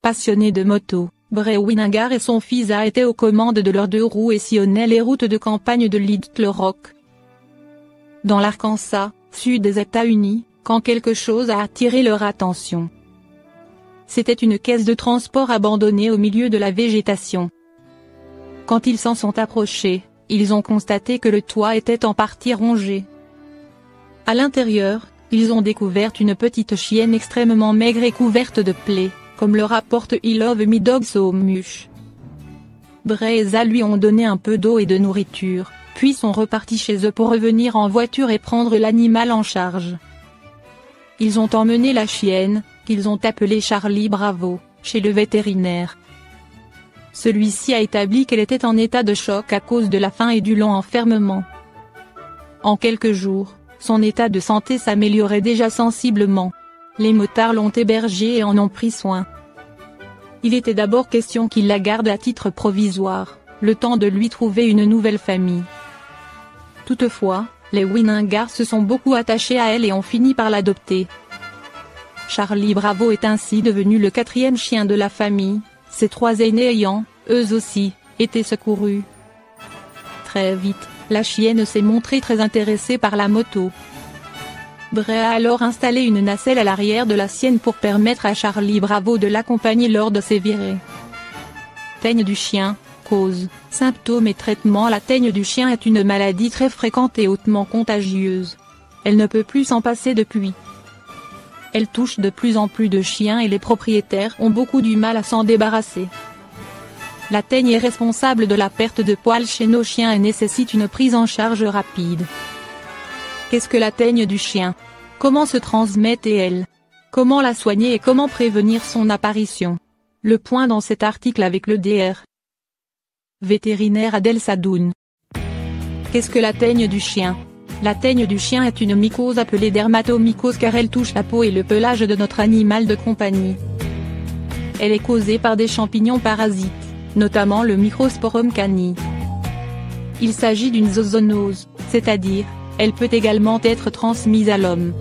passionné de moto, Bray Winningar et son fils a été aux commandes de leurs 2 roues et sillonnaient les routes de campagne de Little Rock, dans l'Arkansas, sud des États-Unis, quand quelque chose a attiré leur attention. C'était une caisse de transport abandonnée au milieu de la végétation. Quand ils s'en sont approchés, ils ont constaté que le toit était en partie rongé. À l'intérieur, ils ont découvert une petite chienne extrêmement maigre et couverte de plaies, comme le rapporte I Love Me Dog So Much. Bray et Za lui ont donné un peu d'eau et de nourriture, puis sont repartis chez eux pour revenir en voiture et prendre l'animal en charge. Ils ont emmené la chienne, qu'ils ont appelée Charlie Bravo, chez le vétérinaire. Celui-ci a établi qu'elle était en état de choc à cause de la faim et du long enfermement. En quelques jours, son état de santé s'améliorait déjà sensiblement. Les motards l'ont hébergée et en ont pris soin. Il était d'abord question qu'ils la gardent à titre provisoire, le temps de lui trouver une nouvelle famille. Toutefois, les Winningar se sont beaucoup attachés à elle et ont fini par l'adopter. Charlie Bravo est ainsi devenu le 4e chien de la famille, ses 3 aînés ayant, eux aussi, été secourus. Très vite, la chienne s'est montrée très intéressée par la moto. Bray a alors installé une nacelle à l'arrière de la sienne pour permettre à Charlie Bravo de l'accompagner lors de ses virées. Teigne du chien, cause, symptômes et traitements. La teigne du chien est une maladie très fréquente et hautement contagieuse. Elle ne peut plus s'en passer depuis. Elle touche de plus en plus de chiens et les propriétaires ont beaucoup du mal à s'en débarrasser. La teigne est responsable de la perte de poils chez nos chiens et nécessite une prise en charge rapide. Qu'est-ce que la teigne du chien? Comment se transmet-elle? Comment la soigner et comment prévenir son apparition? Le point dans cet article avec le Dr. Vétérinaire Adel Sadoun. Qu'est-ce que la teigne du chien? La teigne du chien est une mycose appelée dermatomycose car elle touche la peau et le pelage de notre animal de compagnie. Elle est causée par des champignons parasites, notamment le Microsporum cani. Il s'agit d'une zoonose, c'est-à-dire, elle peut également être transmise à l'homme.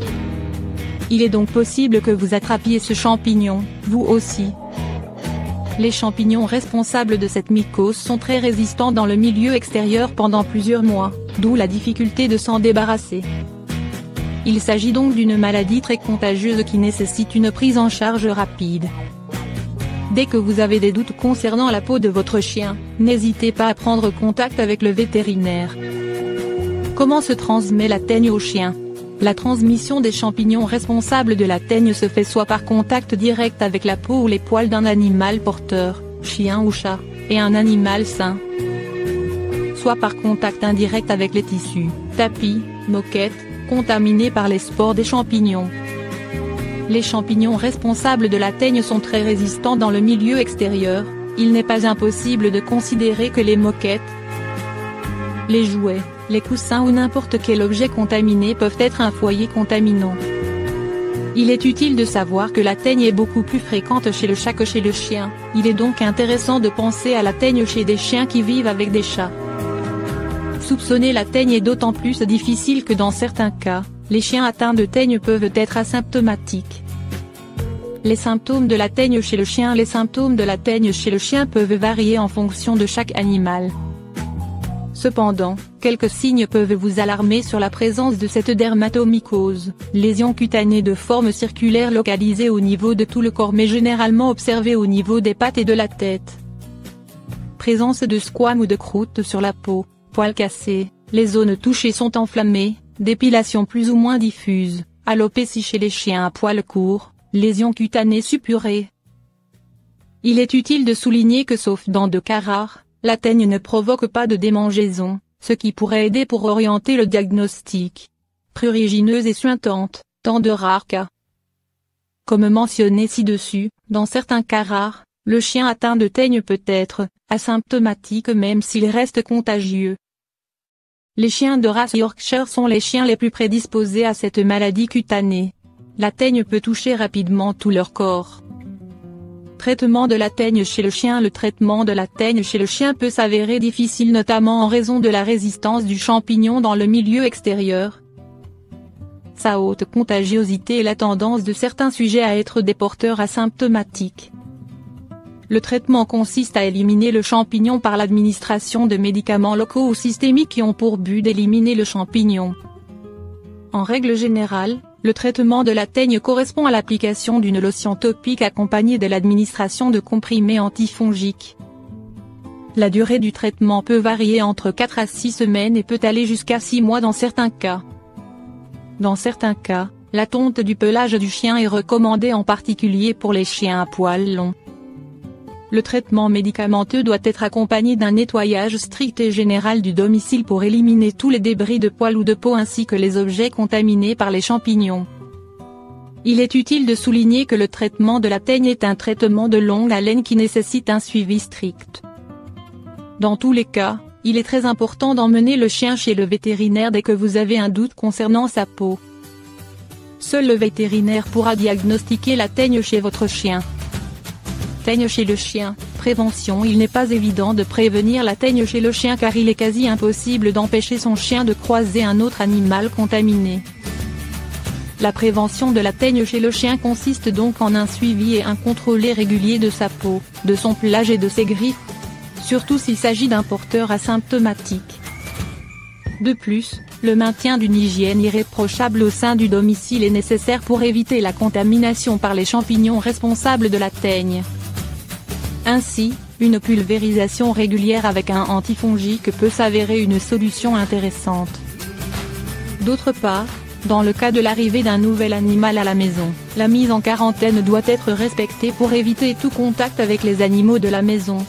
Il est donc possible que vous attrapiez ce champignon, vous aussi. Les champignons responsables de cette mycose sont très résistants dans le milieu extérieur pendant plusieurs mois, d'où la difficulté de s'en débarrasser. Il s'agit donc d'une maladie très contagieuse qui nécessite une prise en charge rapide. Dès que vous avez des doutes concernant la peau de votre chien, n'hésitez pas à prendre contact avec le vétérinaire. Comment se transmet la teigne au chien? La transmission des champignons responsables de la teigne se fait soit par contact direct avec la peau ou les poils d'un animal porteur, chien ou chat, et un animal sain, soit par contact indirect avec les tissus, tapis, moquettes, contaminés par les spores des champignons. Les champignons responsables de la teigne sont très résistants dans le milieu extérieur, il n'est pas impossible de considérer que les moquettes, les jouets, les coussins ou n'importe quel objet contaminé peuvent être un foyer contaminant. Il est utile de savoir que la teigne est beaucoup plus fréquente chez le chat que chez le chien, il est donc intéressant de penser à la teigne chez des chiens qui vivent avec des chats. Soupçonner la teigne est d'autant plus difficile que dans certains cas, les chiens atteints de teigne peuvent être asymptomatiques. Les symptômes de la teigne chez le chien. Les symptômes de la teigne chez le chien peuvent varier en fonction de chaque animal. Cependant, quelques signes peuvent vous alarmer sur la présence de cette dermatomycose, lésion cutanée de forme circulaire localisée au niveau de tout le corps mais généralement observée au niveau des pattes et de la tête. Présence de squames ou de croûtes sur la peau, poils cassés, les zones touchées sont enflammées, dépilation plus ou moins diffuse, alopécie chez les chiens à poils courts, lésions cutanées suppurées. Il est utile de souligner que sauf dans de cas rares, la teigne ne provoque pas de démangeaison, ce qui pourrait aider pour orienter le diagnostic. Prurigineuse et suintante, dans de rares cas. Comme mentionné ci-dessus, dans certains cas rares, le chien atteint de teigne peut être asymptomatique même s'il reste contagieux. Les chiens de race Yorkshire sont les chiens les plus prédisposés à cette maladie cutanée. La teigne peut toucher rapidement tout leur corps. Traitement de la teigne chez le chien. Le traitement de la teigne chez le chien peut s'avérer difficile notamment en raison de la résistance du champignon dans le milieu extérieur, sa haute contagiosité et la tendance de certains sujets à être des porteurs asymptomatiques. Le traitement consiste à éliminer le champignon par l'administration de médicaments locaux ou systémiques qui ont pour but d'éliminer le champignon. En règle générale, le traitement de la teigne correspond à l'application d'une lotion topique accompagnée de l'administration de comprimés antifongiques. La durée du traitement peut varier entre 4 à 6 semaines et peut aller jusqu'à 6 mois dans certains cas. Dans certains cas, la tonte du pelage du chien est recommandée, en particulier pour les chiens à poils longs. Le traitement médicamenteux doit être accompagné d'un nettoyage strict et général du domicile pour éliminer tous les débris de poils ou de peau ainsi que les objets contaminés par les champignons. Il est utile de souligner que le traitement de la teigne est un traitement de longue haleine qui nécessite un suivi strict. Dans tous les cas, il est très important d'emmener le chien chez le vétérinaire dès que vous avez un doute concernant sa peau. Seul le vétérinaire pourra diagnostiquer la teigne chez votre chien. Teigne chez le chien, prévention. Il n'est pas évident de prévenir la teigne chez le chien car il est quasi impossible d'empêcher son chien de croiser un autre animal contaminé. La prévention de la teigne chez le chien consiste donc en un suivi et un contrôle régulier de sa peau, de son pelage et de ses griffes, surtout s'il s'agit d'un porteur asymptomatique. De plus, le maintien d'une hygiène irréprochable au sein du domicile est nécessaire pour éviter la contamination par les champignons responsables de la teigne. Ainsi, une pulvérisation régulière avec un antifongique peut s'avérer une solution intéressante. D'autre part, dans le cas de l'arrivée d'un nouvel animal à la maison, la mise en quarantaine doit être respectée pour éviter tout contact avec les animaux de la maison.